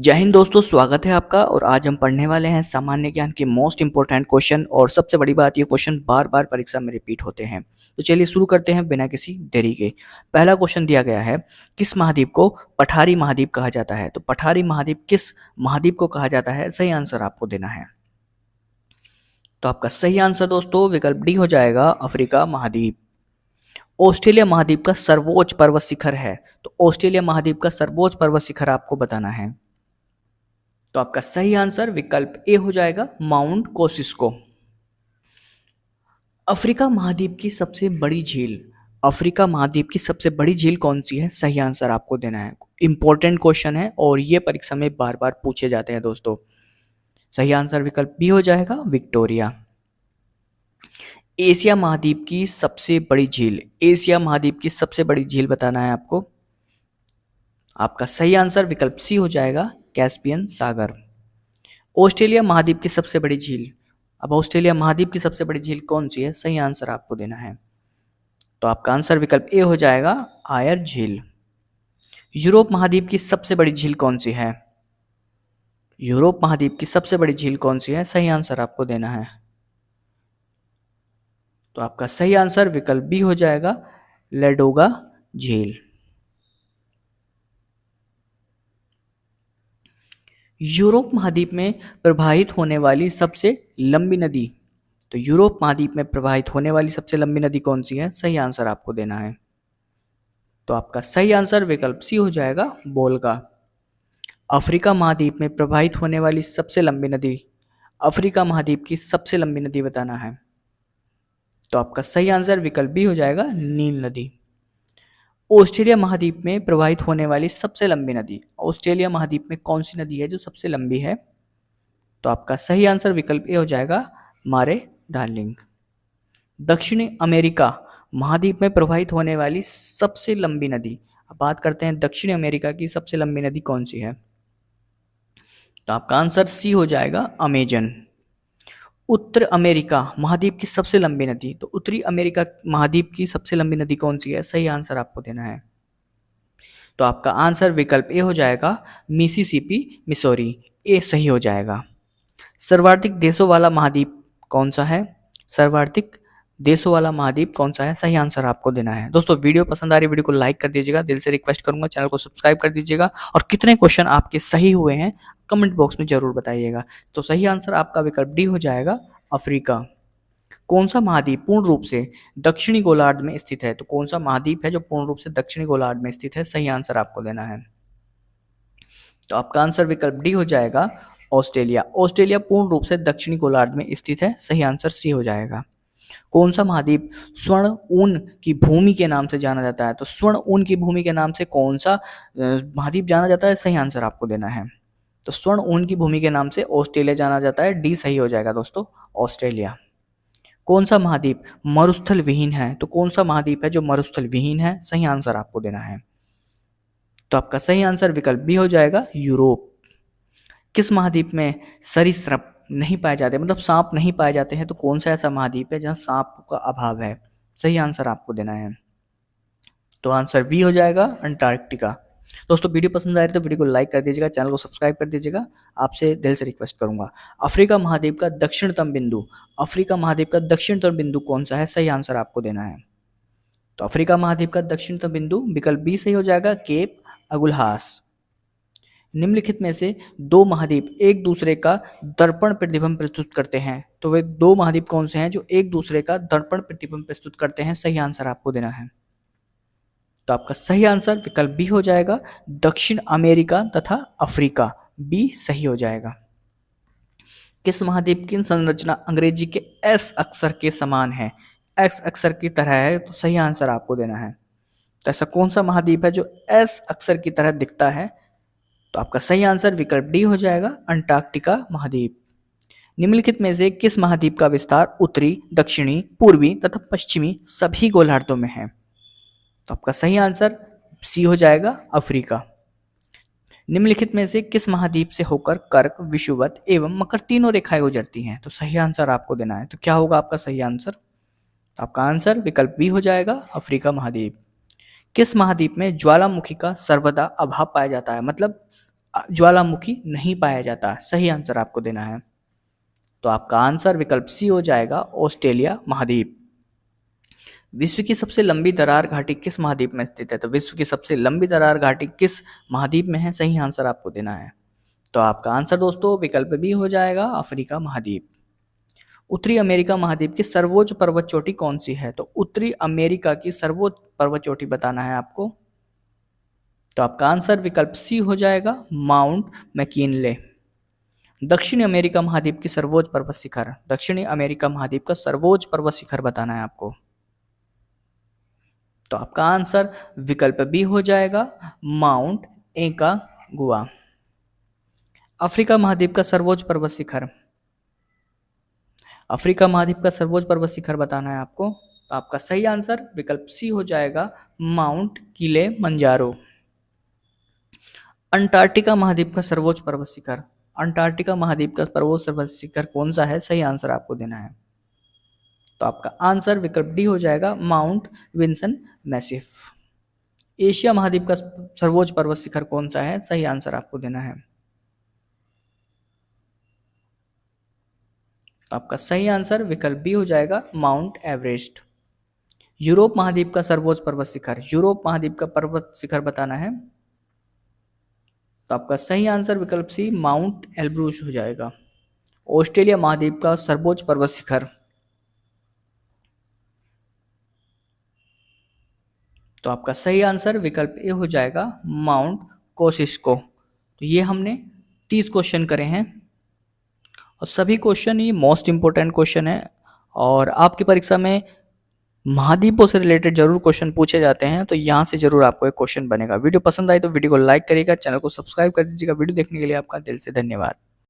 जय हिंद दोस्तों, स्वागत है आपका। और आज हम पढ़ने वाले हैं सामान्य ज्ञान के मोस्ट इंपॉर्टेंट क्वेश्चन। और सबसे बड़ी बात, ये क्वेश्चन बार बार परीक्षा में रिपीट होते हैं। तो चलिए शुरू करते हैं बिना किसी देरी के। पहला क्वेश्चन दिया गया है, किस महाद्वीप को पठारी महाद्वीप कहा जाता है? तो पठारी महाद्वीप किस महाद्वीप को कहा जाता है? सही आंसर आपको देना है। तो आपका सही आंसर दोस्तों विकल्प डी हो जाएगा, अफ्रीका महाद्वीप। ऑस्ट्रेलिया महाद्वीप का सर्वोच्च पर्वत शिखर है। तो ऑस्ट्रेलिया महाद्वीप का सर्वोच्च पर्वत शिखर आपको बताना है। तो आपका सही आंसर विकल्प ए हो जाएगा, माउंट कोसिस्को। अफ्रीका महाद्वीप की सबसे बड़ी झील, अफ्रीका महाद्वीप की सबसे बड़ी झील कौन सी है? सही आंसर आपको देना है। इंपॉर्टेंट क्वेश्चन है और ये परीक्षा में बार बार पूछे जाते हैं दोस्तों। सही आंसर विकल्प बी हो जाएगा, विक्टोरिया। एशिया महाद्वीप की सबसे बड़ी झील, एशिया महाद्वीप की सबसे बड़ी झील बताना है आपको। आपका सही आंसर विकल्प सी हो जाएगा, कैस्पियन सागर। ऑस्ट्रेलिया महाद्वीप की सबसे बड़ी झील, अब ऑस्ट्रेलिया महाद्वीप की सबसे बड़ी झील कौन सी है? सही आंसर आपको देना है। तो आपका आंसर विकल्प ए हो जाएगा, आयर झील। यूरोप महाद्वीप की सबसे बड़ी झील कौन सी है? यूरोप महाद्वीप की सबसे बड़ी झील कौन सी है? सही आंसर आपको देना है। तो आपका सही आंसर विकल्प बी हो जाएगा, लेडोगा झील। यूरोप महाद्वीप में प्रवाहित होने वाली सबसे लंबी नदी, तो यूरोप महाद्वीप में प्रवाहित होने वाली सबसे लंबी नदी कौन सी है? सही आंसर आपको देना है। तो आपका सही आंसर विकल्प सी हो जाएगा, वोल्गा। अफ्रीका महाद्वीप में प्रवाहित होने वाली सबसे लंबी नदी, अफ्रीका महाद्वीप की सबसे लंबी नदी बताना है। तो आपका सही आंसर विकल्प बी हो जाएगा, नील नदी। ऑस्ट्रेलिया महाद्वीप में प्रवाहित होने वाली सबसे लंबी नदी, ऑस्ट्रेलिया महाद्वीप में कौन सी नदी है जो सबसे लंबी है? तो आपका सही आंसर विकल्प ए हो जाएगा, मारे डार्लिंग। दक्षिणी अमेरिका महाद्वीप में प्रवाहित होने वाली सबसे लंबी नदी, अब बात करते हैं दक्षिणी अमेरिका की सबसे लंबी नदी कौन सी है? तो आपका आंसर सी हो जाएगा, अमेजन। उत्तर अमेरिका महाद्वीप की सबसे लंबी नदी, तो उत्तरी अमेरिका महाद्वीप की सबसे लंबी नदी कौन सी है? सही आंसर आपको देना है। तो आपका आंसर विकल्प ए हो जाएगा, मिसिसिपी मिसौरी। ए सही हो जाएगा। सर्वाधिक देशों वाला महाद्वीप कौन सा है? सर्वाधिक देशों वाला महाद्वीप कौन सा है? सही आंसर आपको देना है। दोस्तों वीडियो पसंद आ रही है, वीडियो को लाइक कर दीजिएगा, दिल से रिक्वेस्ट करूंगा चैनल को सब्सक्राइब कर दीजिएगा। और कितने क्वेश्चन आपके सही हुए हैं कमेंट बॉक्स में जरूर बताइएगा। तो सही आंसर आपका विकल्प डी हो जाएगा, अफ्रीका। कौन सा महाद्वीप पूर्ण रूप से दक्षिणी गोलार्ध में स्थित है? तो कौन सा महाद्वीप है जो पूर्ण रूप से दक्षिणी गोलार्ध में स्थित है? सही आंसर आपको देना है। तो आपका आंसर विकल्प डी हो जाएगा, ऑस्ट्रेलिया। ऑस्ट्रेलिया पूर्ण रूप से दक्षिणी गोलार्ध में स्थित है। सही आंसर सी हो जाएगा। कौन सा महाद्वीप स्वर्ण ऊन की भूमि के नाम से जाना जाता है? तो स्वर्ण ऊन की भूमि के नाम से कौन सा महाद्वीप जाना जाता है? सही आंसर आपको देना है। तो स्वर्ण ऊन की भूमि के नाम से ऑस्ट्रेलिया जाना जाता है। डी सही हो जाएगा दोस्तों, ऑस्ट्रेलिया। कौन सा महाद्वीप मरुस्थल विहीन है? तो कौन सा महाद्वीप है जो मरुस्थल विहीन है? सही आंसर आपको देना है। तो आपका सही आंसर विकल्प बी हो जाएगा, यूरोप। किस महाद्वीप में सरीसृप नहीं पाए जाते, मतलब सांप नहीं पाए जाते हैं? तो कौन सा ऐसा महाद्वीप है जहां सांप का अभाव है? सही आंसर आपको देना है। तो आंसर बी हो जाएगा, अंटार्कटिका। दोस्तों वीडियो पसंद आए तो वीडियो को लाइक कर दीजिएगा, चैनल को सब्सक्राइब कर दीजिएगा, आपसे दिल से रिक्वेस्ट करूंगा। अफ्रीका महाद्वीप का दक्षिणतम बिंदु, अफ्रीका महाद्वीप का दक्षिणतम बिंदु कौन सा है? सही आंसर आपको देना है। तो अफ्रीका महाद्वीप का दक्षिणतम बिंदु विकल्प बी सही हो जाएगा, केप अगुलहास। निम्नलिखित में से दो महाद्वीप एक दूसरे का दर्पण प्रतिबिंब प्रस्तुत करते हैं, तो वे दो महाद्वीप कौन से हैं जो एक दूसरे का दर्पण प्रतिबिंब प्रस्तुत करते हैं? सही आंसर आपको देना है। तो आपका सही आंसर विकल्प बी हो जाएगा, दक्षिण अमेरिका तथा अफ्रीका। बी सही हो जाएगा। किस महाद्वीप की संरचना अंग्रेजी के एस अक्षर के समान है? एक्स अक्षर की तरह है, तो सही आंसर आपको देना है। तो ऐसा कौन सा महाद्वीप है जो एस अक्षर की तरह दिखता है? तो आपका सही आंसर विकल्प डी हो जाएगा, अंटार्कटिका महाद्वीप। निम्नलिखित में से किस महाद्वीप का विस्तार उत्तरी, दक्षिणी, पूर्वी तथा पश्चिमी सभी गोलार्धों में है? तो आपका सही आंसर सी हो जाएगा, अफ्रीका। निम्नलिखित में से किस महाद्वीप से होकर कर्क, विषुवत एवं मकर तीनों रेखाएं गुजरती हैं? तो सही आंसर आपको देना है। तो क्या होगा आपका सही आंसर? आपका आंसर विकल्प बी हो जाएगा, अफ्रीका महाद्वीप। किस महाद्वीप में ज्वालामुखी का सर्वदा अभाव पाया जाता है? मतलब ज्वालामुखी नहीं पाया जाता। सही आंसर आपको देना है। तो आपका आंसर विकल्प सी हो जाएगा, ऑस्ट्रेलिया महाद्वीप। विश्व की सबसे लंबी दरार घाटी किस महाद्वीप में स्थित है? तो विश्व की सबसे लंबी दरार घाटी किस महाद्वीप में है? सही आंसर आपको देना है। तो आपका आंसर दोस्तों विकल्प बी हो जाएगा, अफ्रीका महाद्वीप। उत्तरी अमेरिका महाद्वीप की सर्वोच्च पर्वत चोटी कौन सी है? तो उत्तरी अमेरिका की सर्वोच्च पर्वत चोटी बताना है आपको। तो आपका आंसर विकल्प सी हो जाएगा, माउंट मैकिनले। दक्षिणी अमेरिका महाद्वीप की सर्वोच्च पर्वत शिखर, दक्षिणी अमेरिका महाद्वीप का सर्वोच्च पर्वत शिखर बताना है आपको। तो आपका आंसर विकल्प बी हो जाएगा, माउंट एकागुआ। अफ्रीका महाद्वीप का सर्वोच्च पर्वत शिखर, अफ्रीका महाद्वीप का सर्वोच्च पर्वत शिखर बताना है आपको। तो आपका सही आंसर विकल्प सी हो जाएगा, माउंट किलिमंजारो। अंटार्कटिका महाद्वीप का सर्वोच्च पर्वत शिखर, अंटार्कटिका महाद्वीप का सर्वोच्च पर्वत शिखर कौन सा है? सही आंसर आपको देना है। तो आपका आंसर विकल्प डी हो जाएगा, माउंट विंसन मैसिफ। एशिया महाद्वीप का सर्वोच्च पर्वत शिखर कौन सा है? सही आंसर आपको देना है। तो आपका सही आंसर विकल्प बी हो जाएगा, माउंट एवरेस्ट। यूरोप महाद्वीप का सर्वोच्च पर्वत शिखर, यूरोप महाद्वीप का पर्वत शिखर बताना है। तो आपका सही आंसर विकल्प सी, माउंट एल्ब्रूस हो जाएगा। ऑस्ट्रेलिया महाद्वीप का सर्वोच्च पर्वत शिखर, तो आपका सही आंसर विकल्प ए हो जाएगा, माउंट कोसिस्को। तो ये हमने 30 क्वेश्चन करे हैं और सभी क्वेश्चन ये मोस्ट इंपोर्टेंट क्वेश्चन है और आपकी परीक्षा में महाद्वीपों से रिलेटेड जरूर क्वेश्चन पूछे जाते हैं। तो यहाँ से जरूर आपको एक क्वेश्चन बनेगा। वीडियो पसंद आई तो वीडियो को लाइक करिएगा, चैनल को सब्सक्राइब कर दीजिएगा। वीडियो देखने के लिए आपका दिल से धन्यवाद।